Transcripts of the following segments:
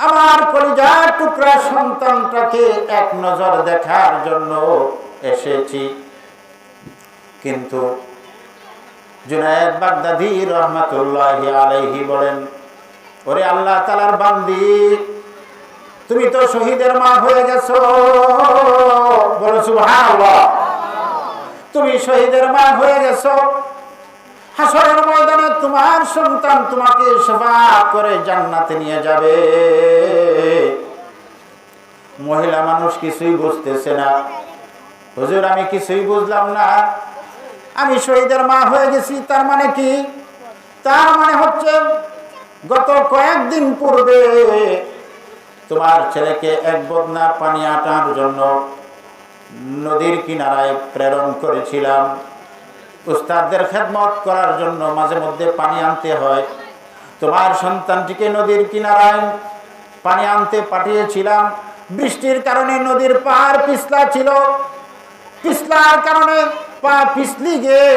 আমার কলিজার টুকরা সন্তানটাকে এক নজর দেখার জন্য এসেছি। কিন্তু জুনায়েদ বাগদাদী রহমাতুল্লাহি আলাইহি বলেন, ওরে আল্লাহ তাআলার বান্দি, তুমি তো শহীদের মা হয়ে গেছো। বলো সুবহানাল্লাহ। তুমি শহীদের মা হয়ে গেছো। হাসরের ময়দানে তোমার সন্তান তোমাকে শাফাআত করে জান্নাতে নিয়ে যাবে। মহিলা মানুষ কিছুই বুঝতেছে না। হুজুর, আমি কিছুই বুঝলাম না। আমি শহীদের মা হয়ে গেছি, তার মানে কি? তার মানে হচ্ছে গত কয়েকদিন পূর্বে তোমার ছেলেকে এক বদনা পানি আটার জন্য নদীর কিনারায় প্রেরণ করেছিলাম। উস্তাদদের খেদমত করার জন্য মাঝে মধ্যে পানি আনতে হয়। তোমার সন্তানটিকে নদীর কিনারায় পানি আনতে পাঠিয়েছিলাম। বৃষ্টির কারণে নদীর পার পিছলা ছিল। পিছলার কারণে পা পিছলি গিয়ে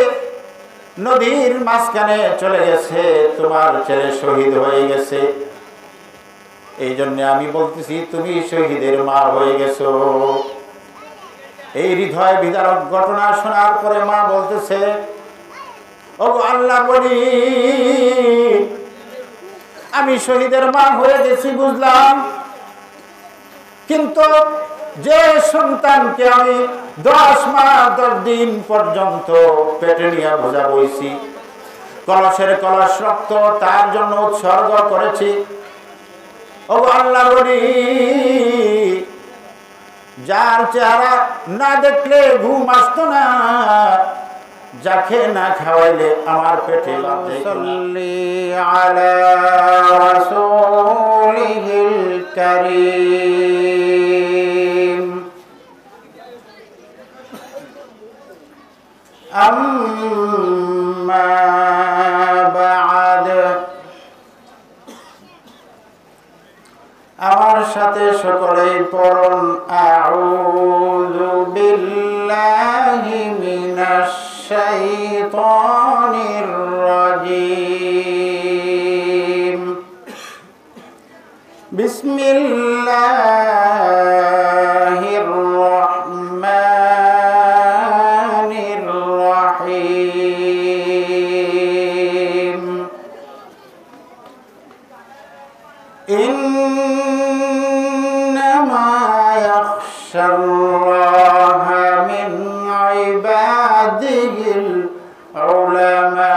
নদীর মাঝখানে চলে গেছে। তোমার ছেলে শহীদ হয়ে গেছে। এই জন্য আমি বলতেছি, তুমি শহীদের মা হয়ে গেছো। এই হৃদয় বিদারক ঘটনা শোনার পরে মা বলতেছে, ও আল্লাহ, বলি আমি শহীদের মা হয়ে গেছি বুঝলাম, কিন্তু যে সন্তানকে আমি 10 মাস 10 দিন পর্যন্ত পেটে নিয়ে বোঝা বইছি, কলসের কলস রক্ত তার জন্য উৎসর্গ করেছি, ও আল্লাহ বলি যার চেহারা না দেখলে ঘুম আসতো না, যাকে না খাওয়াইলে আমার পেটে লাগবে। সাল্লি আলা রাসূলিল কারীম। আম্মা বা'দ। আমার সাথে সকলেই পড়ুন, আউযু বিল্লাহি মিনাশ শাইতানির রাজীম। বিসমিল্লাহির রহমানির রহিম। ইন্নামা ইয়াখশাল্লাহা মিন ইবাদিহিল উলামা।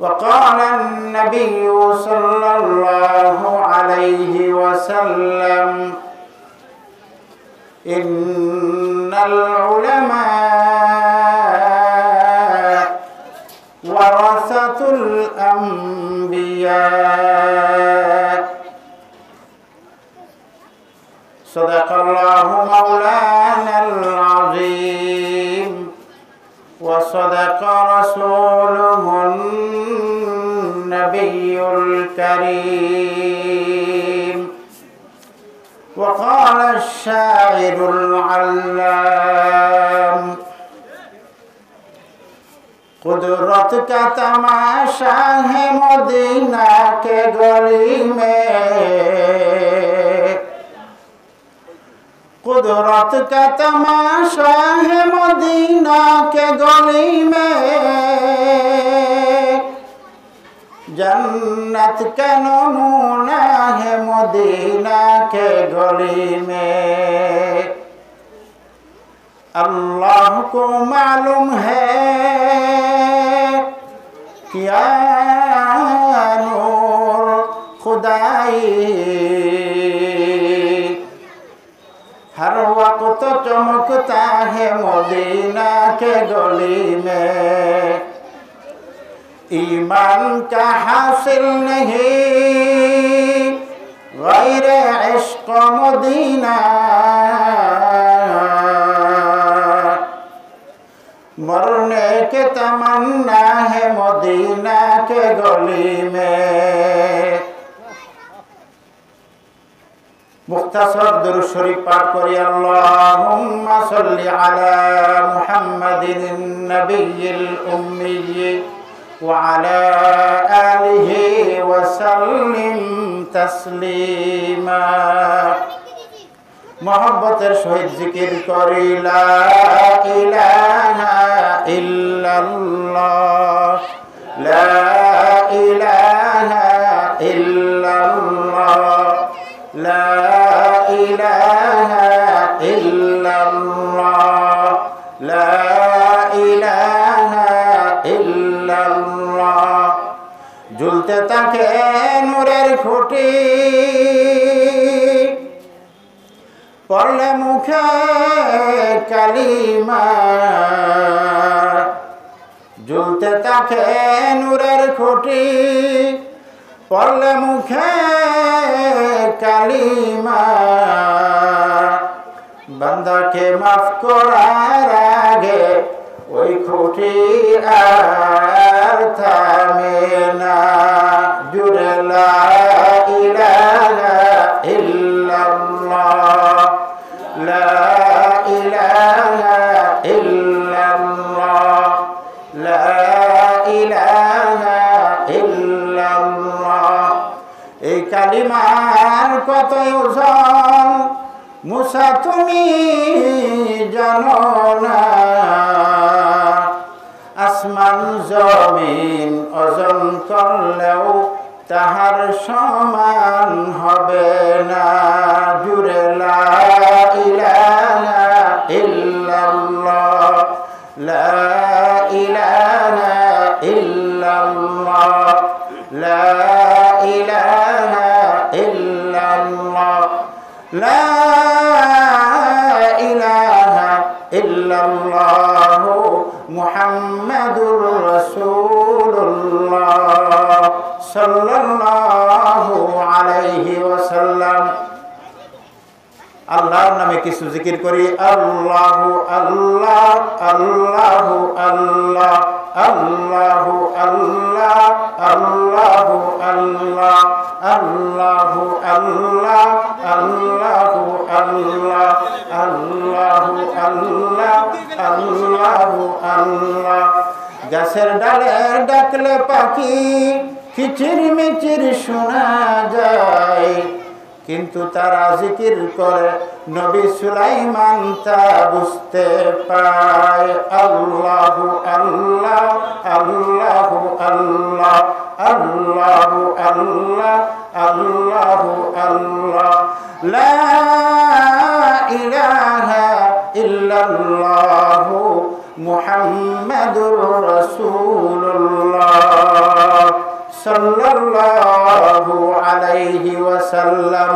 وقال النبي صلى الله عليه وسلم إن العلماء ورثة الأنبياء. صدق الله مولانا العظيم وصدق رسوله النبي الكريم. وقال الشاعر العلام कुदरत का तमाशा है मदीना के गली में, कुदरत का तमाशा है मदीना के गली में, जन्नत का नमूना है मदीना के गली में। अल्लाह को मालूम है क्या नूर खुदाई, हर वक्त चमकता है मदीना के गली में। ईमान का हासिल नहीं गैर इश्क मदीना, मरने के तमन्ना है मदीना के गली में। मुख्तसर दुरूद शरीफ पाठ करिए। अल्लाहुम्मा सल्लि अला मुहम्मदिन नबिय्यिल उम्मी وعلى آله وسلم تسليما محبতের সহিত জিকির করি লা ইলাহা ইল্লাল্লাহ লা ইলাহা ইল্লাল্লাহ লা ইলাহা ইল্লাল্লাহ লা ইলাহা ইল্লাল্লাহ ঝুলতে থাকে নূরের খুঁটি পড়লে মুখে কালিমা ঝুলতে থাকে নূরের খুঁটি পড়লে মুখে কালিমা বান্দাকে মাফ করার আগে ওই খুঁটি আর থামে না জুড়ে লা ইলাহা ইল্লাল্লাহ লা ইলাহা ইল্লাল্লাহ লা ইলাহা ইল্লাল্লাহ এই কালিমার কত ওজন মুসা তুমি জানো না আসমান জমিন ওজন করলেও তাহার সমান হবে না জুড়ে লা ইলাহা ইল্লাল্লাহ লা ইলাহা ইল্লাল্লাহ লা ইলাহা ইল্লাল্লাহ লা ইলাহা ইল্লাল্লাহ মুহাম্মাদুর রাসূলুল্লাহ সাল্লাল্লাহু আলাইহি ওয়াসাল্লাম আল্লাহর নামে কিছু জিকির করি আল্লাহু আল্লাহ আল্লাহু আল্লাহ আল্লাহু আল্লাহ আল্লাহু আল্লাহ আল্লাহু আল্লাহ আল্লাহু আল্লাহ আল্লাহু আল্লাহ আল্লাহু আল্লাহ গাছের ডালে ডাকলে পাখি কিচির মিচির শোনা যায় কিন্তু তারা জিকির করে নবী সুলাইমান তা বুঝতে পায় আল্লাহু আল্লাহ আল্লাহু আল্লাহ আল্লাহু আল্লাহ আল্লাহু আল্লাহ লা ইলাহা ইল্লাল্লাহ মুহাম্মাদুর রাসূলুল্লাহ সাল্লাল্লাহু আলাইহি ওয়াসাল্লাম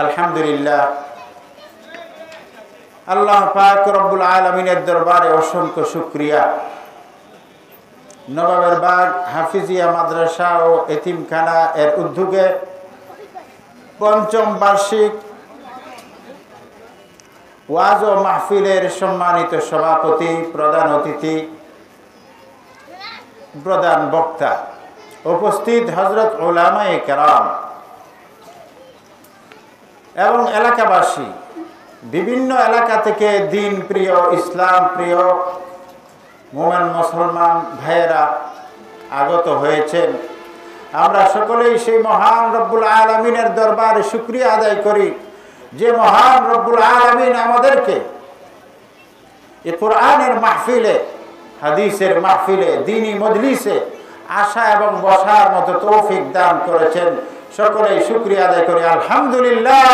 আলহামদুলিল্লাহ আল্লাহ পাক রব্বুল আলামিনের দরবারে অসংখ্য শুকরিয়া নবাবের বাগ হাফিজিয়া মাদ্রাসা ও এতিমখানা এর উদ্যোগে পঞ্চম বার্ষিক ওয়াজ ও মাহফিলের সম্মানিত সভাপতি প্রধান অতিথি প্রধান বক্তা উপস্থিত হযরত উলামায়ে কেরাম এবং এলাকাবাসী বিভিন্ন এলাকা থেকে দিন প্রিয় ইসলাম প্রিয় মুমিন মুসলমান ভাইয়েরা আগত হয়েছেন আমরা সকলেই সেই মহান রব্বুল আলামিনের দরবারে শুকরিয়া আদায় করি যে মহান রব্বুল আলামিন আমাদেরকে এই কোরআনের মাহফিলে হাদিসের মাহফিলে দ্বীনি মজলিসে আসা এবং বসার মতো তৌফিক দান করেছেন সকলেই শুকরিয়া আদায় করি আলহামদুলিল্লাহ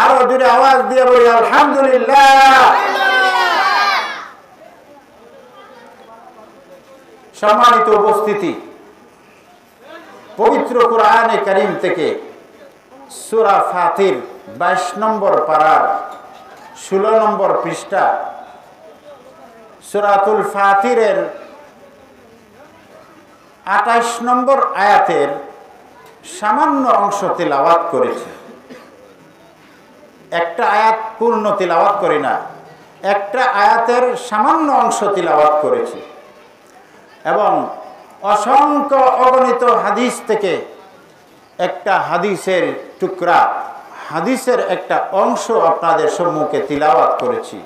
আরো জোরে আওয়াজ দিয়ে বলি আলহামদুলিল্লাহ সম্মানিত উপস্থিতি পবিত্র কোরআনে কারীম থেকে সূরা ফাতির 22 নম্বর পারার 16 নম্বর পৃষ্ঠা সূরাতুল ফাতিরের 28 নম্বর আয়াতের সামান্য অংশ তিলাওয়াত করেছি একটা আয়াত পূর্ণ তিলাওয়াত করি না একটা আয়াতের সামান্য অংশ তিলাওয়াত করেছি এবং অসংখ্য অগণিত হাদিস থেকে একটা হাদিসের টুকরা হাদিসের একটা অংশ আপনাদের সম্মুখে তিলাওয়াত করেছি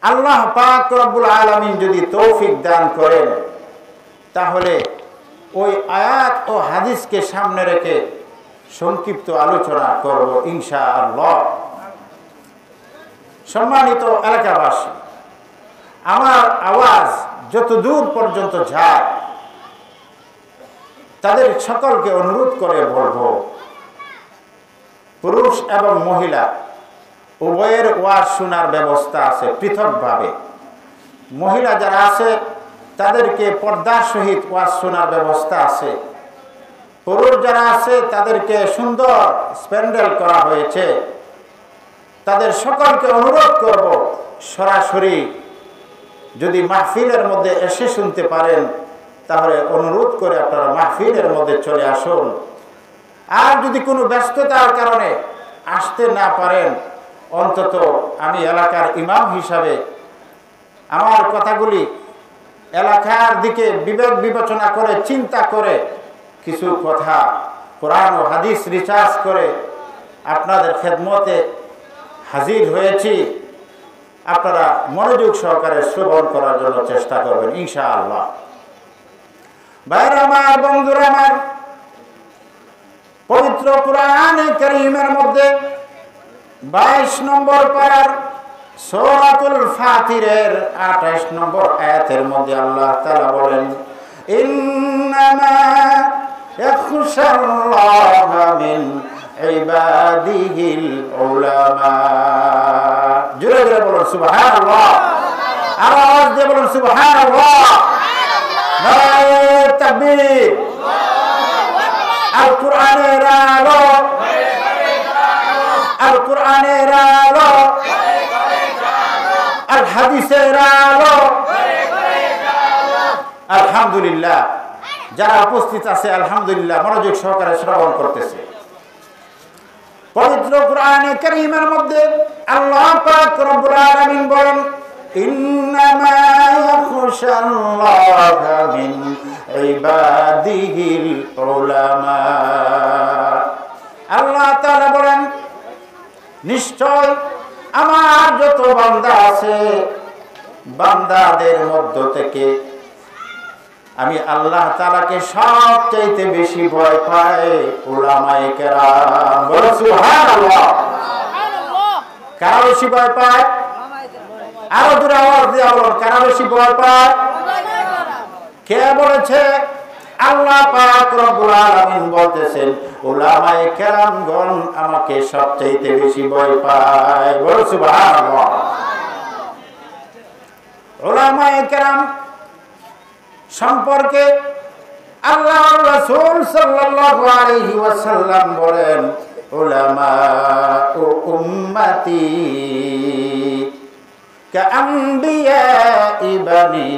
আল্লাহ পাক রব্বুল আলামিন যদি তৌফিক দান করেন, তাহলে ওই আয়াত ও হাদিসকে সামনে রেখে সংক্ষিপ্ত আলোচনা করব ইনশাআল্লাহ। সম্মানিত এলাকাবাসী, আমার আওয়াজ যত দূর পর্যন্ত যায়, তাদের সকলকে অনুরোধ করে বলবো, পুরুষ এবং মহিলা উভয়ের ওয়াজ শোনার ব্যবস্থা আছে পৃথকভাবে। মহিলা যারা আছে তাদেরকে পর্দার সহিত ওয়াজ শোনার ব্যবস্থা আছে। পুরুষ যারা আছে তাদেরকে সুন্দর প্যান্ডেল করা হয়েছে। তাদের সকলকে অনুরোধ করব, সরাসরি যদি মাহফিলের মধ্যে এসে শুনতে পারেন, তাহলে অনুরোধ করে আপনারা মাহফিলের মধ্যে চলে আসুন। আর যদি কোনো ব্যস্ততার কারণে আসতে না পারেন, অন্তত আমি এলাকার ইমাম হিসাবে আমার কথাগুলি এলাকার দিকে বিবেক বিবেচনা করে চিন্তা করে কিছু কথা কোরআন ও হাদিস রিসার্চ করে আপনাদের খেদমতে হাজির হয়েছি। আপনারা মনোযোগ সহকারে শ্রবণ করার জন্য চেষ্টা করবেন ইনশাআল্লাহ। ভাইরা আমার, বন্ধুরা আমার, পবিত্র কোরআনে কারীমের মধ্যে 22 নম্বর পারার সূরাতুল ফাতিরের 28 নম্বর আয়াতের মধ্যে আল্লাহ তাআলা বলেন, ইন্নামা ইয়াখশাল্লাহা মিন ইবাদিহিল উলামা। জোরে জোরে বলুন সুবহানাল্লাহ, আওয়াজ দিয়ে বলুন সুবহানাল্লাহ, নারে তাকবীর। আল কোরআনের আলো, আল কোরআনের আলো, আল হাদিসের আলো। আলহামদুলিল্লাহ, যারা উপস্থিত আছে আলহামদুলিল্লাহ মনোযোগ সহকারে শ্রবণ করতেছে। পবিত্র কোরআনে কারীমের মধ্যে আল্লাহ পাক রব্বুল আলামিন বলেন, ইন্নামা ইয়াখশাল্লাহা মিন ইবাদিহিল উলামা। আল্লাহ তাআলা বলেন, নিশ্চয় আমার যত বান্দা আছে, বান্দাদের মধ্য থেকে আমি আল্লাহ তাআলাকে সবচাইতে বেশি ভয় পাই উলামায়ে কেরাম। বলো সুবহানাল্লাহ। কারা বেশি ভয় পায়? আরো জোরে আওয়াজ দিয়ে বলুন, কারা বেশি ভয় পায়? কে বলেছে? আল্লাহ পাক রব্বুল আলামিন বলতেছেন, উলামায়ে কেরামগণ আমাকে সবচাইতে বেশি ভয় পায়। বলো সুবহানাল্লাহ। উলামায়ে কেরাম সম্পর্কে আল্লাহর রাসূল সাল্লাল্লাহু আলাইহি ওয়াসাল্লাম বলেন, উলামা উম্মতি কাআম্বিয়াই বানি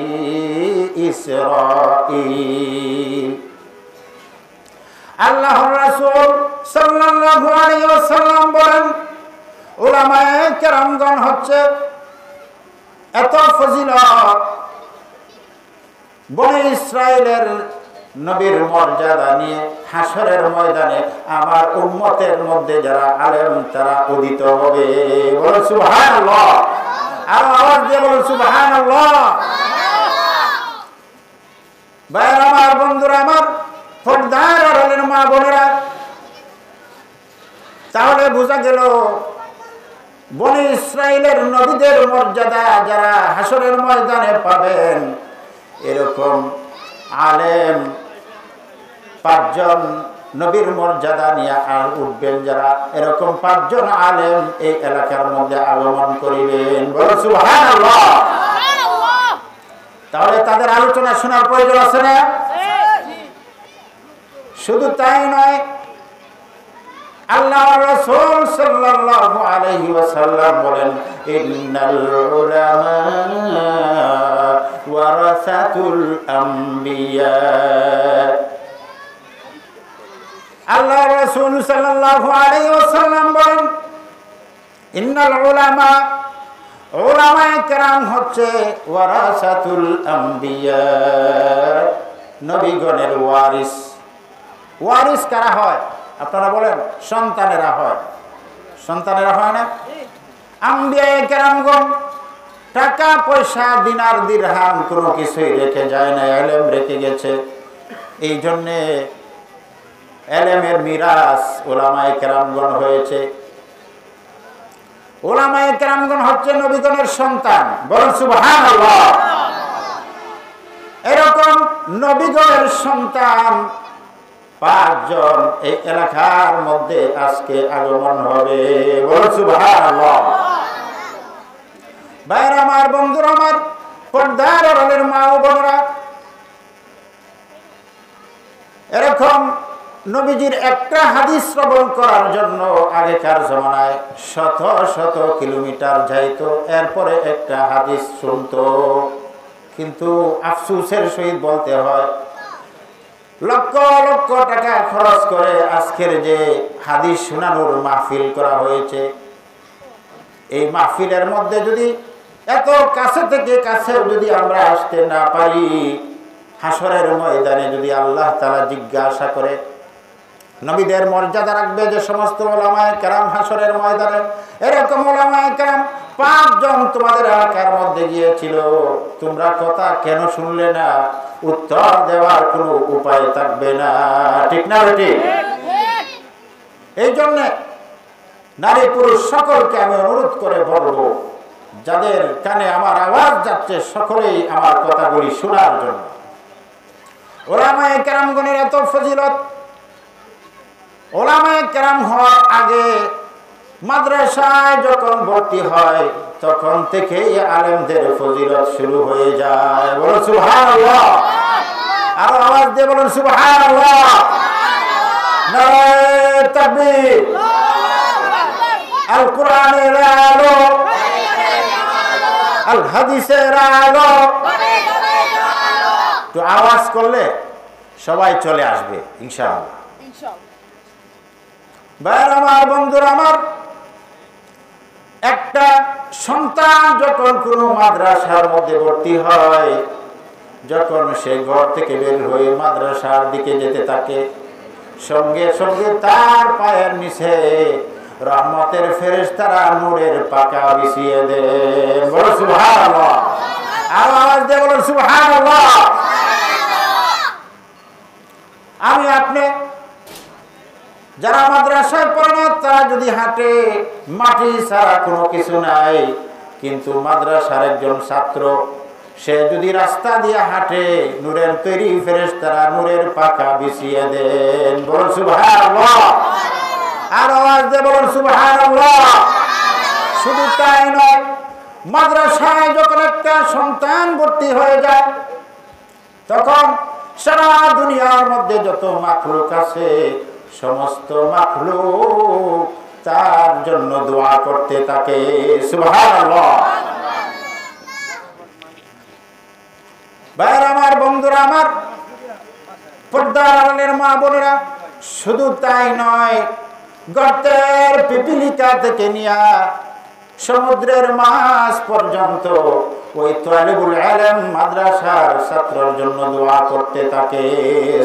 ইসরাঈল। আল্লাহর রাসূল সাল্লাল্লাহু আলাইহি ওয়াসাল্লাম বলেন, উলামায়ে কেরামগণ হচ্ছে এত ফজিলত, বনি ইসরাইলের নবীর মর্যাদা নিয়ে হাসরের ময়দানে আমার উম্মতের মধ্যে যারা আলেম তারা উদিত হবে। বলো সুবহানাল্লাহ। আর আওয়াজ দিয়ে বলো সুবহানাল্লাহ। ভাইরা আমার, বন্ধুরা আমার, পর্দার আড়ালের মা বোনেরা, তাহলে বোঝা গেল বনি ইসরাইলের নবীদের মর্যাদা যারা হাসরের ময়দানে পাবেন, এরকম আলেম 5 জন নবীর মর্যাদা নিয়ে আর উঠবেন যারা, এরকম 5 জন আলেম এই এলাকার মধ্যে আগমন করিবেন। বলো সুবহানাল্লাহ। তাহলে তাদের আলোচনা শোনার প্রয়োজন আছে না? শুধু তাই নয়, আল্লাহর রাসূল সাল্লাল্লাহু আলাইহি ওয়াসাল্লাম বলেন, ইন্নাল উলামা ওয়ারাসাতুল আম্বিয়া। আল্লাহর রাসূল সাল্লাল্লাহু আলাইহি ওয়াসাল্লাম বলেন, ইন্নাল উলামা, উলামায়ে কেরাম হচ্ছে ওয়ারাসাতুল আম্বিয়া, নবীগণের ওয়ারিস। ওয়ারিস কারা হয়? আপনারা বলেন। সন্তানেরা হয়। সন্তানেরা হয় না? আম্বিয়ায়ে কেরামগণ টাকা পয়সা দিনার দিরহাম কোনো কিছুই রেখে যায় না, ইলম রেখে গেছে। এই জন্যে ইলমের মিরাস উলামায়ে কেরামগণ হয়েছে। উলামায়ে কেরামগণ হচ্ছে নবীগণের সন্তান, বলুন সুবহানাল্লাহ। এরকম নবীগণের সন্তান 5 জন এই এলাকার মধ্যে আজকে আগমন হবে, বলুন সুবহানাল্লাহ। ভাইরা আমার, বন্ধুরা আমার, পর্দার আড়ালের মা ও বোনেরা, এরকম নবীজির একটা হাদিস শ্রবণ করার জন্য আগেকার জমানায় শত শত কিলোমিটার যাইতো, এরপরে একটা হাদিস শুনতো। কিন্তু আফসোসের সহিত বলতে হয়, লক্ষ লক্ষ টাকা খরচ করে আজকের যে হাদিস শোনানোর মাহফিল করা হয়েছে, এই মাহফিলের মধ্যে যদি এত কাছে থেকে কাছে যদি আমরা আসতে না পারি, হাসরের ময়দানে যদি আল্লাহ তাআলা জিজ্ঞাসা করে, নবীদের মর্যাদা রাখবে যে সমস্ত উলামায়ে কেরাম হাসরের ময়দানে, এরকম উলামায়ে কেরাম 5 জন তোমাদের এলাকার মধ্যে গিয়েছিল, তোমরা কথা কেন শুনলে না? উত্তর দেওয়ার কোনো উপায় থাকবে না, ঠিক না বেটি? এই জন্যে নারী পুরুষ সকলকে আমি অনুরোধ করে বলবো, যাদের কানে আমার আওয়াজ যাচ্ছে সকলেই আমার কথাগুলি শোনার জন্য। উলামায়ে কেরামগণের এত ফজিলত, উলামায়ে কেরাম হওয়ার আগে মাদ্রাসায় যখন ভর্তি হয় তখন থেকেই আলেমদের ফজিলত শুরু হয়ে যায়, বলুন সুবহানাল্লাহ। আরো আওয়াজ দিয়ে বলুন সুবহানাল্লাহ। নারায়ে তাকবীর। আল কোরআনের আলো, আল হাদিসের আলো। তো আওয়াজ করলে সবাই চলে আসবে ইনশাআল্লাহ। ভাইরা আমার, বন্ধুরা আমার, একটা সন্তান যখন কোনো মাদ্রাসার মধ্যে ভর্তি হয়, যখন সে ঘর থেকে বের হয়ে মাদ্রাসার দিকে যেতে থাকে, সঙ্গে সঙ্গে তার পায়ের নিচে রহমতের ফেরেশতারা নূরের পাকা বিছিয়ে দেন, বলো সুবহানাল্লাহ। আওয়াজ দিয়ে বলো সুবহানাল্লাহ। আমি আপনি যারা মাদ্রাসায় পড়ে না, তারা যদি হাঁটে, মাটি ছাড়া কোনো কিছু নাই, কিন্তু মাদ্রাসার একজন ছাত্র সে যদি রাস্তা দিয়ে হাঁটে, নূরের তৈরি ফেরেশতারা নূরের পাকা বিছিয়ে দেন, বলুন সুবহানাল্লাহ। আর আওয়াজ দিয়ে বলুন সুবহানাল্লাহ। শুধু তাই নয়, মাদ্রাসায় যখন একটা সন্তান ভর্তি হয়ে যায়, তখন সারা দুনিয়ার মধ্যে যত মাখলুক আছে, সমস্ত মাখলুক তার জন্য দোয়া করতে থাকে, সুবহানাল্লাহ। ভাইরা আমার, বন্ধুরা আমার, পর্দার আড়ালের মা বোনেরা, শুধু তাই নয়, গর্তের পিপিলিকা থেকে নিয়া সমুদ্রের মাছ পর্যন্ত ওই তালিবুল ইলম মাদ্রাসার ছাত্রের জন্য দোয়া করতে থাকে,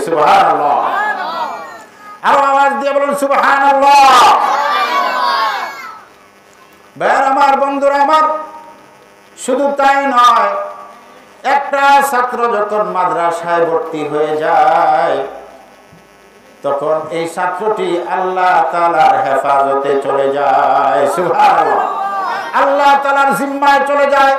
সুবহানাল্লাহ। আর আওয়াজ দিয়ে বলুন সুবহানাল্লাহ। ভাইরা আমার, বন্ধুরা আমার, শুধু তাই নয়, একটা ছাত্র যখন মাদ্রাসায় ভর্তি হয়ে যায়, তখন এই ছাত্রটি আল্লাহ তাআলার হেফাজতে চলে যায়, সুবহানাল্লাহ। আল্লাহ তাআলার জিম্মায় চলে যায়।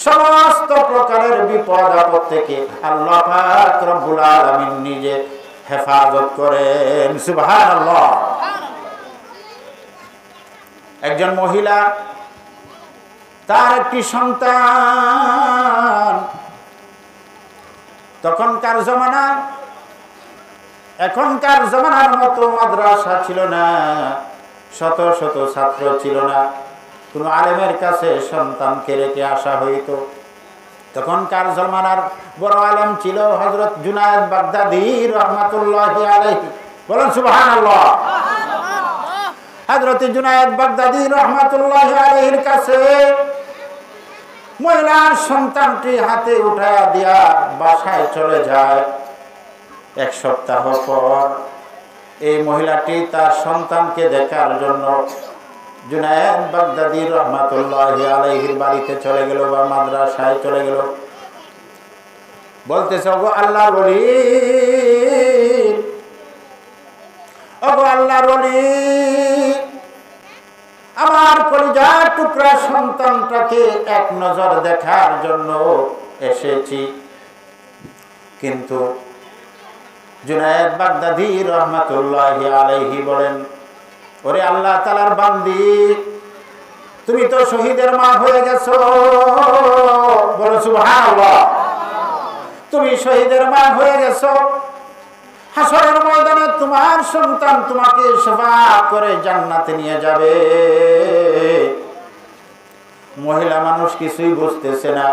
সমস্ত প্রকারের বিপদ আপদ থেকে আল্লাহ পাক রব্বুল আলামিন নিজে হেফাজত করেন, সুবহানাল্লাহ। একজন মহিলা, তার একটি সন্তান, তখনকার জমানা এখনকার জমানার মতো মাদ্রাসা ছিল না, শত শত ছাত্র ছিল না, কোন আলেমের কাছে সন্তানকে রেখে আসা হইতো। তখনকার জমানার বড় আলেম ছিল হযরত জুনায়েদ বাগদাদী রাহমাতুল্লাহি আলাইহি, বলেন সুবহানাল্লাহ। হযরত জুনায়েদ বাগদাদী রাহমাতুল্লাহি আলাইহির কাছে মহিলার সন্তানটি হাতে উঠায়া দিয়া বাসায় চলে যায়। 1 সপ্তাহ পর এই মহিলাটি তার সন্তানকে দেখার জন্য জুনায়েদ বাগদাদী রহমাতুল্লাহি আলাইহির বাড়িতে চলে গেল বা মাদ্রাসায় চলে গেল। বলতেছে, ওগো আল্লাহর ওলি, ওগো আল্লাহর ওলি, আমার কলিজার টুকরা সন্তানটাকে এক নজর দেখার জন্য এসেছি। কিন্তু জুনায়েদ বাগদাদী রহমাতুল্লাহি আলাইহি বলেন, ওরে আল্লাহ তাআলার বান্দি, তুমি তো শহীদের মা হয়ে গেছো। বলো সুবহানাল্লাহ। তুমি শহীদের মা হয়ে গেছো। হাসরের ময়দানে তোমার সন্তান তোমাকে শাফাআত করে জান্নাতে নিয়ে যাবে। মহিলা মানুষ কিছুই বুঝতেছে না।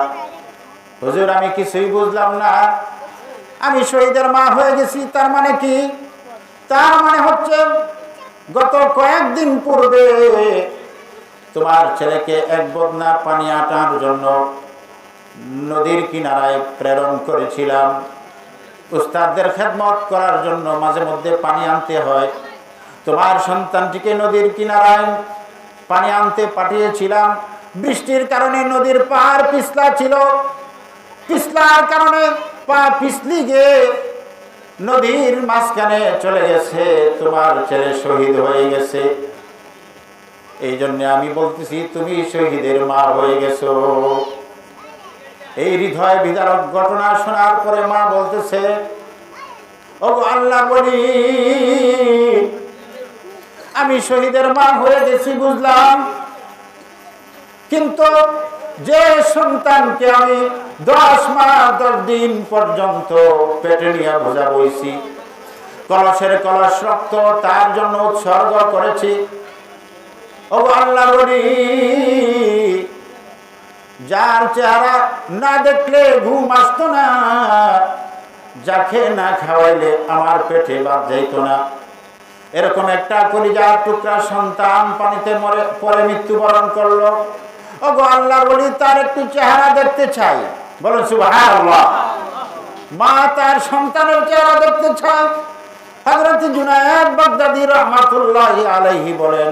হুজুর, আমি কিছুই বুঝলাম না। আমি শহীদের মা হয়ে গেছি, তার মানে কি? তার মানে হচ্ছে গত কয়েকদিন পূর্বে তোমার ছেলেকে এক বদনা পানি আটার জন্য নদীর কিনারায় প্রেরণ করেছিলাম। উস্তাদদের খেদমত করার জন্য মাঝে মধ্যে পানি আনতে হয়। তোমার সন্তানটিকে নদীর কিনারায় পানি আনতে পাঠিয়েছিলাম। বৃষ্টির কারণে নদীর পার পিছলা ছিল। পিছলার কারণে পা পিছলি গিয়ে নদীর মাঝখানে চলে গেছে। তোমার ছেলে শহীদ হয়ে গেছে। এই জন্য আমি বলতেছি, তুমি শহীদের মা হয়ে গেছো। এই হৃদয় বিদারক ঘটনা শোনার পরে মা বলতেছে, ওগো আল্লাহ বলি, আমি শহীদের মা হয়ে গেছি বুঝলাম, কিন্তু যে সন্তানকে আমি 10 মাস 10 দিন পর্যন্ত পেটে নিয়ে বোঝা বইছি, কলসের কলস রক্ত তার জন্য উৎসর্গ করেছি, ওগো আল্লাহ বলি, যার চেহারা না দেখলে ঘুম আসতো না, যাকে না খাওয়াইলে আমার পেটে বাদ যাইত না, এরকম একটা কলিজার টুকরা সন্তান পানিতে পরে মৃত্যুবরণ করলো। ওগো আল্লাহ বলি, তার একটু চেহারা দেখতে চাই। বলেন সুবহানাল্লাহ। মা তার সন্তানের চেহারা দেখতে চায়। হযরত জুনায়েদ বাগদাদী রাহমাতুল্লাহি আলাইহি বলেন,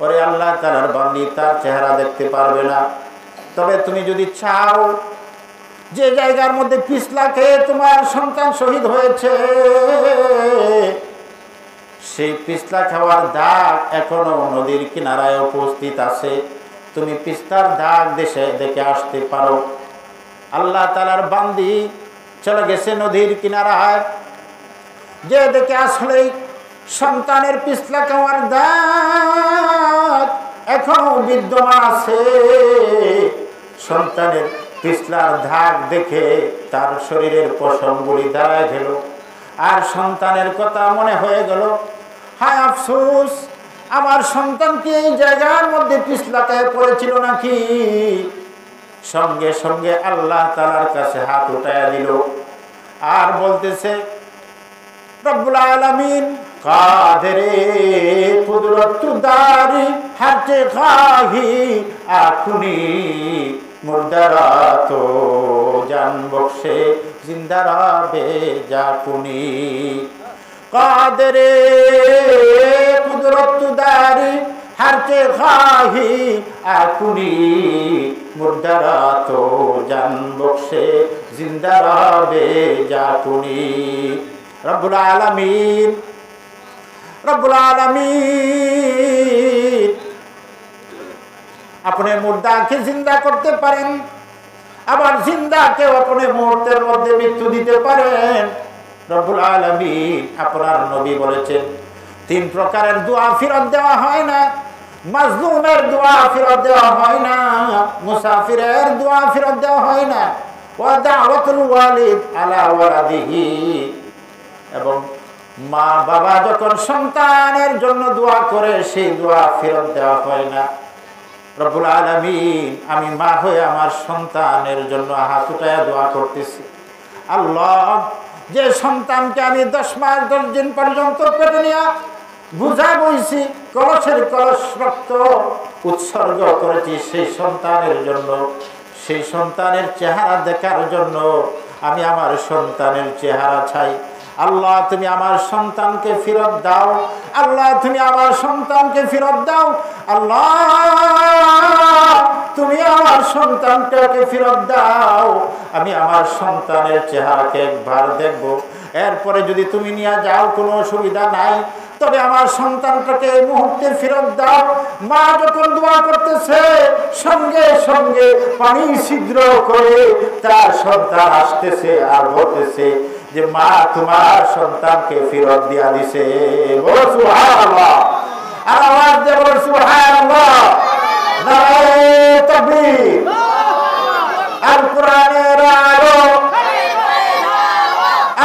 ওরে আল্লাহ তাআলার বান্দী, তার চেহারা দেখতে পারবে না। তবে তুমি যদি চাও, যে জায়গার মধ্যে পিছলা খেয়ে তোমার সন্তান শহীদ হয়েছে, সেই পিছলা খাওয়ার দাগ এখনো নদীর কিনারায় উপস্থিত আছে। তুমি পিছলার দাগ দেখে আসতে পারো। আল্লাহ তাআলার বান্দি চলে গেছে নদীর কিনারায়, যে দেখে আসলে সন্তানের পিছলা খাওয়ার দাগ এখনো বিদ্যমান আছে। সন্তানের পিছলার দাগ দেখে তার শরীরের পশমগুলি দাঁড়ায় গেল, আর সন্তানের কথা মনে হয়ে গেল, হায় আফসোস, আমার সন্তান কি এই জায়গার মধ্যে পিছলাকায় পড়েছিল নাকি? সঙ্গে সঙ্গে আল্লাহ তাআলার কাছে হাত উঠায়া দিল আর বলতেছে, রব্বুল আলামিন কাদেরে কুদরত দারি হাতে খাহি আখুনি মুর্দারা তো জান বখশে জিন্দারা বেজাকুনি। কাদেরে কুদরত দারি হাতে খাহি আখুনি মুর্দারা তো জান বখশে জিন্দারা বেজাকুনি। রব্বুল আলামিন, রব্বুল আলামিন আপনি মুর্দাকে জিন্দা করতে পারেন, আবার জিন্দাকেও আপনি মুহূর্তের মধ্যে মৃত্যু দিতে পারেন। রব্বুল আলামিন আপনার নবী বলেছেন, 3 প্রকারের দোয়া ফিরত দেওয়া হয় না। মাজলুমের দোয়া ফিরত দেওয়া হয় না, মুসাফিরের দোয়া ফিরত দেওয়া হয় না, ওয়া দাওয়াতুল ওয়ালিদ আলা ওয়ালাদিহি, এবং মা বাবা যখন সন্তানের জন্য দোয়া করে সেই দোয়া ফেরত দেওয়া হয় না। রব্বুল আলামিন আমি মা হয়ে আমার সন্তানের জন্য হাত উঠায়া দোয়া করতেছি, আল্লাহ যে সন্তানকে আমি 10 মাস 10 দিন পর্যন্ত পেটে নিয়ে বুঝা বইছি, কলসের কলস রক্ত উৎসর্গ করেছি, সেই সন্তানের জন্য, সেই সন্তানের চেহারা দেখার জন্য আমি আমার সন্তানের চেহারা চাই। আল্লাহ তুমি আমার সন্তানকে ফিরত দাও, আল্লাহ তুমি আমার সন্তানকে ফেরত দাও, আল্লাহ তুমি আমার সন্তানটাকে ফেরত দাও, আমি আমার সন্তানের চেহারাকে একবার দেখব, এরপরে যদি তুমি নিয়ে যাও কোনো অসুবিধা নাই, তবে আমার সন্তানটাকে এই মুহূর্তে ফেরত দাও। মা যখন দোয়া করতেছে সঙ্গে সঙ্গে পানি ছিদ্র করে তার সন্তান আসতেছে আর বলতেছে যে মা তোমার সন্তানকে ফেরত দিয়া দিছে। বলো সুবহানাল্লাহ, আর আওয়াজ দিয়ে বলো সুবহানাল্লাহ। নারে তাকবীর। আল কোরআনের আলো,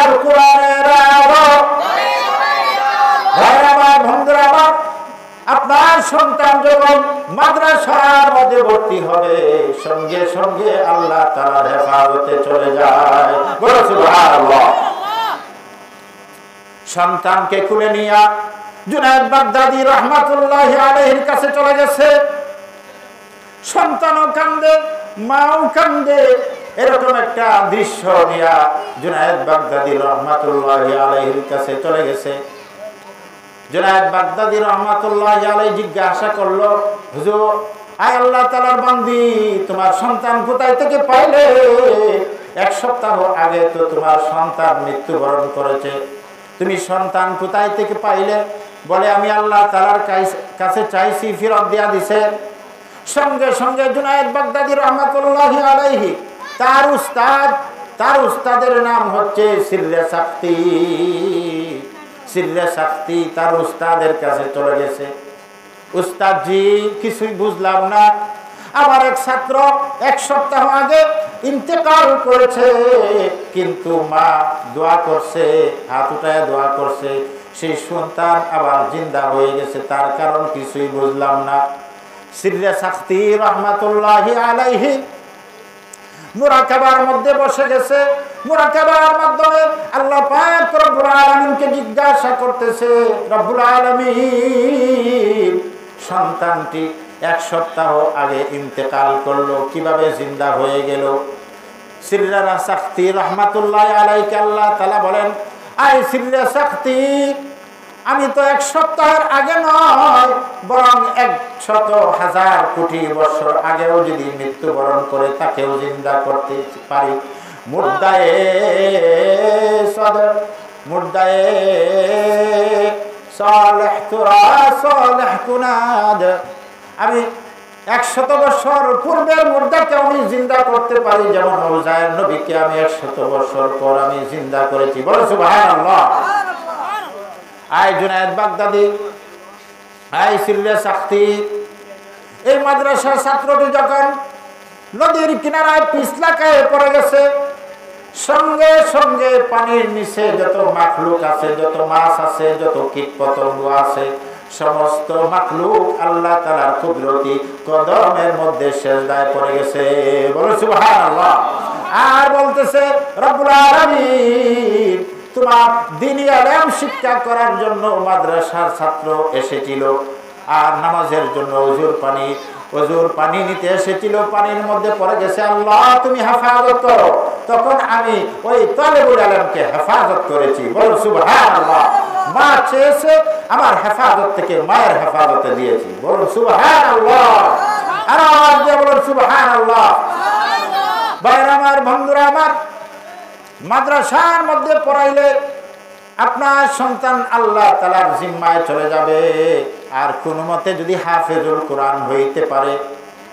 আল কোরআনের আলো। আপনার সন্তান যখন মাদ্রাসার মধ্যে ভর্তি হবে সঙ্গে সঙ্গে আল্লাহ তাআলার হেফাজতে চলে যায়। বলো সুবহানাল্লাহ। সন্তানকে কুলে নিয়ে জুনায়েদ বাগদাদী রাহমাতুল্লাহি আলাইহির কাছে চলে গেছে। সন্তানও কান্দে, মাও কান্দে, এরকম একটা দৃশ্য নিয়ে জুনায়েদ বাগদাদী রাহমাতুল্লাহি আলাইহির কাছে চলে গেছে। জুনায়েদ বাগদাদী রাহমাতুল্লাহি আলাইহি জিজ্ঞাসা করলো, হুজুর, আয় আল্লাহ তাআলার বান্দি, তোমার সন্তান কোথায় থেকে পাইলে? এক সপ্তাহ আগে তো তোমার সন্তান মৃত্যুবরণ করেছে, তুমি সন্তান কোথায় থেকে পাইলে? বলে আমি আল্লাহ তাআলার কাছে চাইছি, ফেরত দিয়া দিছে। সঙ্গে সঙ্গে জুনায়েদ বাগদাদী রাহমাতুল্লাহি আলাইহি তার উস্তাদের নাম হচ্ছে সিররে সাক্তি। সিররে সাক্তি তার উস্তাদের কাছে চলে গেছে। উস্তাদ জি, কিছুই বুঝলাম না, আমার এক ছাত্র এক সপ্তাহ আগে ইন্তেকাল করেছে, কিন্তু মা দোয়া করছে, হাত উঠায় দোয়া করছে, সেই সন্তান আবার জিন্দা হয়ে গেছে, তার কারণ কিছুই বুঝলাম না। সিররে সাক্তি রাহমাতুল্লাহি আলাইহি মুরাকাবার মধ্যে বসে গেছে। মুরাকাবার মাধ্যমে আল্লাহ পাক রব্বুল আলামিনকে জিজ্ঞাসা করতেছে, রব্বুল আলামিন, সন্তানটি এক সপ্তাহ আগে ইন্তেকাল করলো, কিভাবে জিন্দা হয়ে গেল? সিররে সাক্তি রাহমাতুল্লাহি আলাইহি আল্লাহ তাআলা বলেন, আয় সিররে সাক্তি, আমি তো এক সপ্তাহের আগে নয়, বরং 100,000 কোটি বছর আগেও যদি মৃত্যুবরণ করে তাকেও জিন্দা করতে পারি। মুর্দায়ে সদর, মুর্দায়ে সালেহ তুরা সালেহ কুনাদ, আমি 100 বছর পূর্বের মুর্দাকে আমি জিন্দা করতে পারি, যেমন উযায়ের নবীকে আমি 100 বছর পর আমি জিন্দা করেছি। বলো সুবহানাল্লাহ। আয় জুনায়েদ বাগদাদী, আয় সিররে সাক্তি, এই মাদ্রাসার ছাত্রটি যখন নদীর কিনারায় পিছলাকায় পড়ে গেছে, সঙ্গে সঙ্গে পানির নিচে যত মাখলুক আছে, যত মাছ আছে, যত কীট পতঙ্গ আছে, সমস্ত মাখলুক আল্লাহ তাআলার কুদরতি কদমের মধ্যে সেজদায় পড়ে গেছে। বলো সুবহানাল্লাহ। আর বলতেছে, রব্বুল আলামিন, তোমার দ্বীনি ইলম শিক্ষা করার জন্য মাদ্রাসার ছাত্র এসেছিল, আর নামাজের জন্য ওযুর পানি নিতে এসেছিল, পানির মধ্যে পড়ে গেছে, আল্লাহ তুমি হেফাজত করো। তখন আমি ওই তালেবুল ইলমকে হেফাজত করেছি। বলো সুবহানাল্লাহ। মা চেয়েছে, আমার হেফাজত থেকে মায়ের হেফাজতে দিয়েছি। বলো সুবহানাল্লাহ। আর আওয়াজ দিয়ে বলো সুবহানাল্লাহ। ভাইরা আমার, বন্ধুরা আমার, মাদ্রাসার মধ্যে পড়াইলে আপনার সন্তান আল্লাহ তাআলার জিম্মায় চলে যাবে। আর কোন মতে যদি হাফেজুল কোরআন হইতে পারে,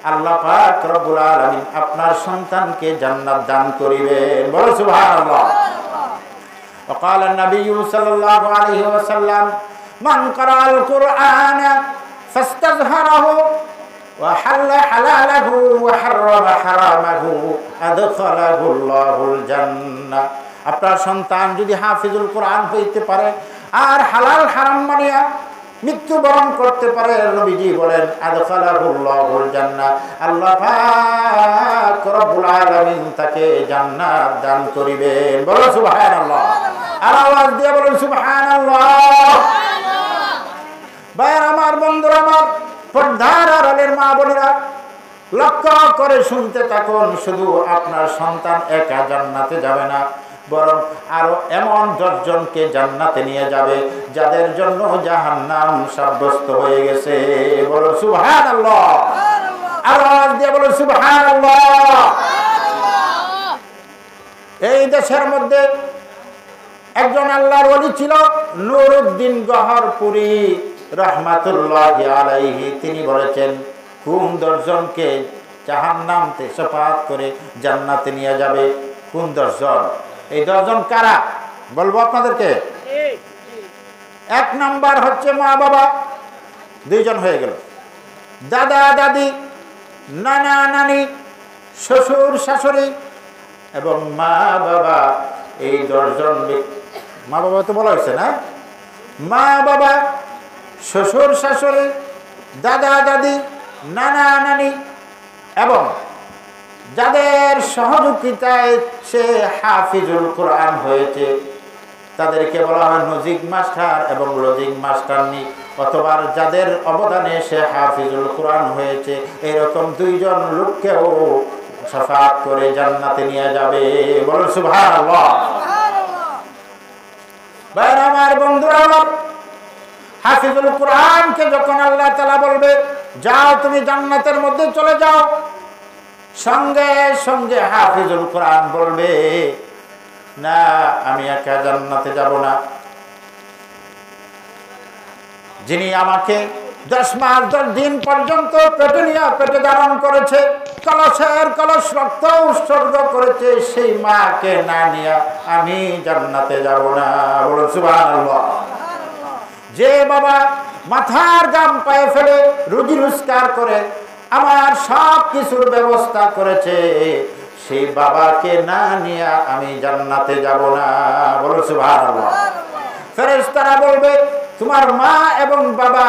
আল্লাহ পাক রব্বুল আলামিন আপনার সন্তানকে জান্নাত দান করিবেন। বলো সুবহানাল্লাহ। وقال النبي صلى الله عليه وسلم من قرأ القرآن فاستظهره وحل حلاله وحرم حرامه أدخله الله الجنة। আপনার সন্তান যদি হাফিজুল কোরআন হইতে পারে আর হালাল হারাম মানিয়া মৃত্যুবরণ করতে পারে, নবীজি বলেন আদখালাহুল্লাহুল জান্নাহ, আল্লাহ পাক রব্বুল আলামিন তাকে জান্নাত দান করিবেন। বলো সুবহানাল্লাহ। আর আওয়াজ দিয়ে বলুন সুবহানাল্লাহ। ভাইরা আমার, বন্ধুরা আমার, পর্দার আড়ালের মা বোনেরা, লক্ষ্য করে শুনতে থাকুন। শুধু আপনার সন্তান একা জান্নাতে যাবে না, বরং আরো এমন 10 জনকে জান্নাতে নিয়ে যাবে যাদের জন্য জাহান্নাম সাব্যস্ত হয়ে গেছে। বলো সুবহানাল্লাহ। আওয়াজ দিয়ে বলো সুবহানাল্লাহ। এই দেশের মধ্যে একজন আল্লাহর ওলি ছিল নুরউদ্দিন গহরপুরি রাহমাতুল্লাহি আলাইহি। তিনি বলেছেন কোন 10 জনকে জাহান্নাম থেকে শাফাত করে জান্নাতে নিয়ে যাবে। কোন 10 জন? এই 10 জন কারা বলবো আপনাদেরকে। 1 নাম্বার হচ্ছে মা বাবা, 2 জন হয়ে গেল। দাদা দাদি, নানা নানি, শ্বশুর শাশুড়ি এবং মা বাবা, এই 10 জন। মা বাবা তো বলা হয়েছে না? মা বাবা, শ্বশুর শাশুড়ি, দাদা দাদি, নানা নানি এবং যাদের সহযোগিতায় সে হাফিজুল কোরআন হয়েছে তাদেরকে বলা হয় নজিক মাস্টার এবং লজিক মাস্টারনি, অথবা যাদের অবদানে সে হাফিজুল কোরআন হয়েছে এরকম 2 জন লোককেও শাফাত করে জান্নাতে নিয়ে যাবে। বলুন সুবহানাল্লাহ। ভাইরা আমার, বন্ধুরা আমার, হাফিজুল কোরআনকে যখন আল্লাহ তাআলা বলবে যাও তুমি জান্নাতের মধ্যে চলে যাও, সঙ্গে সঙ্গে হাফিজুল কোরআন বলবে না আমি একা জান্নাতে যাব না। যিনি আমাকে 10 মাস 10 দিন পর্যন্ত পেটে ধারণ করেছে, কলসের কলস রক্ত উৎসর্গ করেছে, সেই মাকে না নিয়ে আমি জান্নাতে যাব না। বলুন সুবহানাল্লাহ। যে বাবা মাথার গাম পায়ে ফেলে রুজি রোজগার করে আমার সব কিছুর ব্যবস্থা করেছে, সেই বাবাকে না নিয়ে আমি জান্নাতে যাব না। বলুন সুবহানাল্লাহ। ফেরেশতারা বলবে তোমার মা এবং বাবা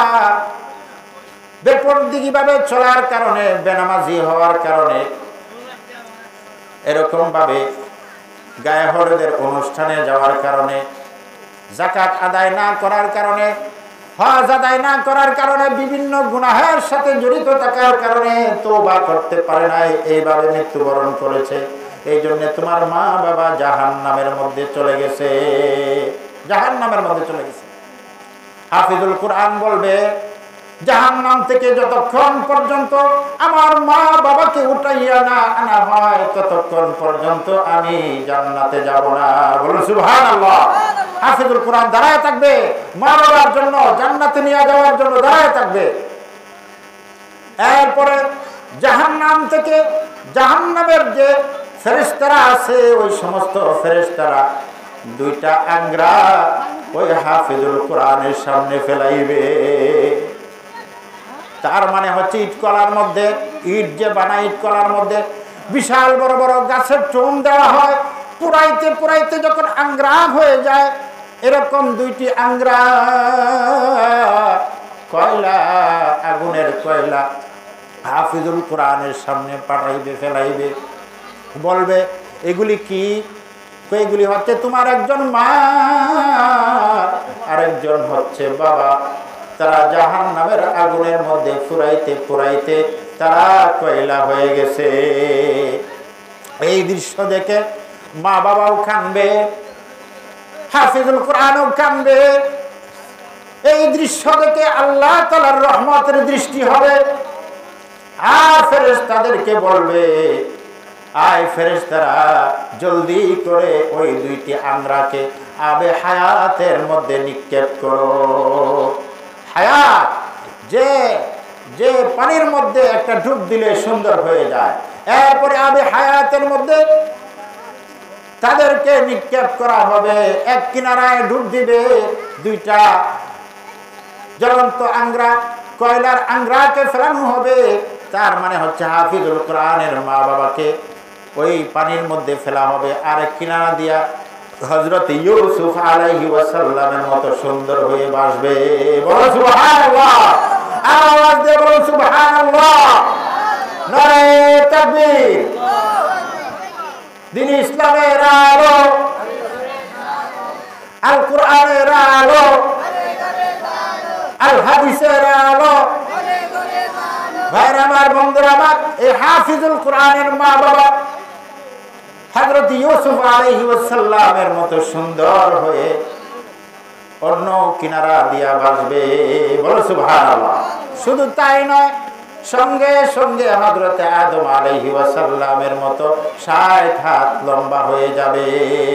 বেপরদিকি ভাবে চলার কারণে, বেনামাজি হওয়ার কারণে, এরকম ভাবে গায়ে হলুদের অনুষ্ঠানে যাওয়ার কারণে, যাকাত আদায় না করার কারণে, হজ আদায় না করার কারণে, বিভিন্ন গুনাহের সাথে জড়িত থাকার কারণে তওবা করতে পারে নাই, এইভাবে মৃত্যুবরণ করেছে। এই জন্য তোমার মা বাবা জাহান্নামের মধ্যে চলে গেছে, জাহান্নামের মধ্যে চলে গেছে। হাফিজুল কোরআন বলবে জাহান্নাম থেকে যতক্ষণ পর্যন্ত আমার মা বাবাকে উঠাইয়া না আনা হয় ততক্ষণ পর্যন্ত আমি জান্নাতে যাব না। বলুন সুবহানাল্লাহ। হাফিজুল কোরআন দাঁড়ায় থাকবে মা বাবার জন্য, জান্নাতে নিয়ে যাওয়ার জন্য দাঁড়ায় থাকবে। এরপরে জাহান্নাম থেকে, জাহান্নামের যে ফেরেশতারা আছে ওই সমস্ত ফেরেশতারা 2টা আঙ্গরা ওই হাফিজুল কোরআনের সামনে ফেলাইবে। তার মানে হচ্ছে ইট কলার মধ্যে, ইট যে বানায় ইট কলার মধ্যে বিশাল বড় বড় গাছের চুন দেওয়া হয়, পুরাইতে পুরাইতে যখন আঙ্গরা হয়ে যায়, এরকম 2টি আঙ্গরা কয়লা, আগুনের কয়লা হাফিজুল কোরআনের সামনে পাঠাইবে, ফেলাইবে। বলবে এগুলি কি? এগুলি হচ্ছে তোমার একজন মা আর একজন হচ্ছে বাবা, তারা জাহান্নামের আগুনের মধ্যে পুরাইতে পুরাইতে তারা কয়লা হয়ে গেছে। এই দৃশ্য দেখে মা বাবাও কাঁদবে, হাফিজুল কোরআনও কাঁদবে। এই দৃশ্য দেখে আল্লাহ তাআলার রহমতের দৃষ্টি হবে। আর ফেরেশতাদেরকে বলবে আয় ফেরেশতারা জলদি করে ওই 2টি আঙ্গরাকে আবে হায়াতের মধ্যে নিক্ষেপ করো। হায়াত যে যে পানির মধ্যে একটা ডুব দিলে সুন্দর হয়ে যায়, এরপরে আবে হায়াতের মধ্যে তাদেরকে নিক্ষেপ করা হবে। এক কিনারায় ডুব দিবে 2টা জ্বলন্ত আঙ্গরা, কয়লার আঙ্গরাকে ফেলানো হবে। তার মানে হচ্ছে হাফিজুল কোরআনের মা বাবাকে ওই পানির মধ্যে ফেলা হবে। আর কিনারা দিয়া হযরত ইউসুফ আলাইহিস সালামের মতো সুন্দর হয়ে বাসবে। বলো সুবহানাল্লাহ। আওয়াজ দিয়ে বলো সুবহানাল্লাহ। নারে তাকবীর। দ্বীন ইসলামের আলো, আল কোরআনের আলো, আল হাদিসের আলো। ভাইরা আমার, বন্ধুরা আমার, এই হাফিজুল কোরআনের মা বাবা, হযরত ইউসুফ আলাইহিস সালামের মতো সুন্দর হয়ে অন্য কিনারা দিয়া বাসবে। বলো সুবহানাল্লাহ। শুধু তাই নয়, সঙ্গে সঙ্গে হযরত আদম আলাইহিস সালামের মতো 60 হাত লম্বা হয়ে যাবে।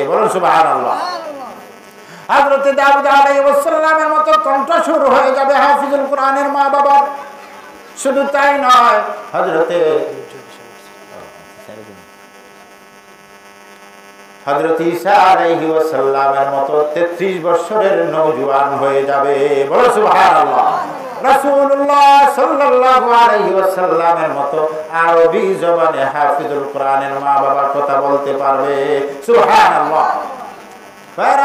বলো সুবহানাল্লাহ। হযরত দাউদ আলাইহিস সালামের মতো কণ্ঠস্বর হয়ে যাবে হাফিজুল কোরআনের মা বাবা। শুধু তাই নয়, হযরত ঈসা আলাইহিস সালামের মতো 33 বছরের নওজোয়ান হয়ে যাবে। বলো সুবহানাল্লাহ। রাসূলুল্লাহ সাল্লাল্লাহু আলাইহি ওয়াসাল্লামের মতো আরবি জবানে হাফিজুল কোরআনের মা বাবা কথা বলতে পারবে। সুবহানাল্লাহ।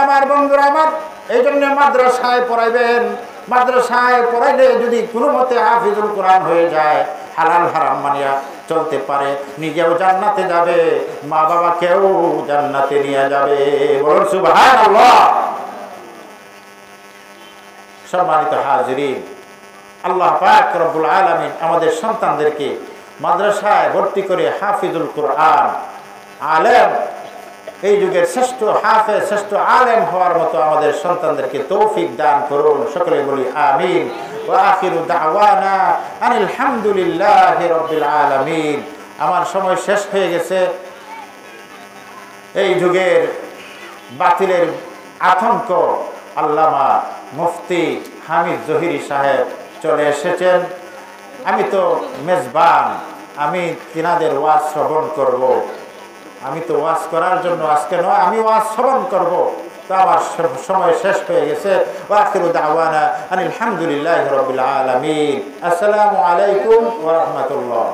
আমার বন্ধুরা আমার, এই জন্য মাদ্রাসায় পড়াইবেন। মাদ্রাসায় পড়াইলে যদি কোনো মতে হাফিজুল কোরআন হয়ে যায়, হালাল হারাম মানিয়া চলতে পারে, নিজেও জান্নাতে যাবে, মা বাবাকেও জান্নাতে নিয়ে যাবে। বলুন সুবহানাল্লাহ। সম্মানিত হাজিরিন, আল্লাহ পাক রব্বুল আলামিন আমাদের সন্তানদেরকে মাদ্রাসায় ভর্তি করে হাফিজুল কোরআন, আলেম, এই যুগের শ্রেষ্ঠ হাফেজ, শ্রেষ্ঠ আলেম হওয়ার মতো আমাদের সন্তানদেরকে তৌফিক দান করুন। সকলে বলি আমিন। ওয়া আখিরু দাওয়ানা আনিল হামদুলিল্লাহি রাব্বিল আলামিন। আমার সময় শেষ হয়ে গেছে। এই যুগের বাতিলের আতঙ্ক আল্লামা মুফতি হামিদ জহিরি সাহেব চলে এসেছেন। আমি তো মেজবান, আমি তিনাদের ওয়াজ শ্রবণ করব। আমি তো ওয়াজ করার জন্য আজকে নয়, আমি ওয়াজ শ্রবণ করব। তো আমার সময় শেষ হয়ে গেছে। ওয়া আখিরু দাওয়ানা আনিল হামদুলিল্লাহি রাব্বিল আলামিন। আসসালামু আলাইকুম ওয়া রাহমাতুল্লাহ।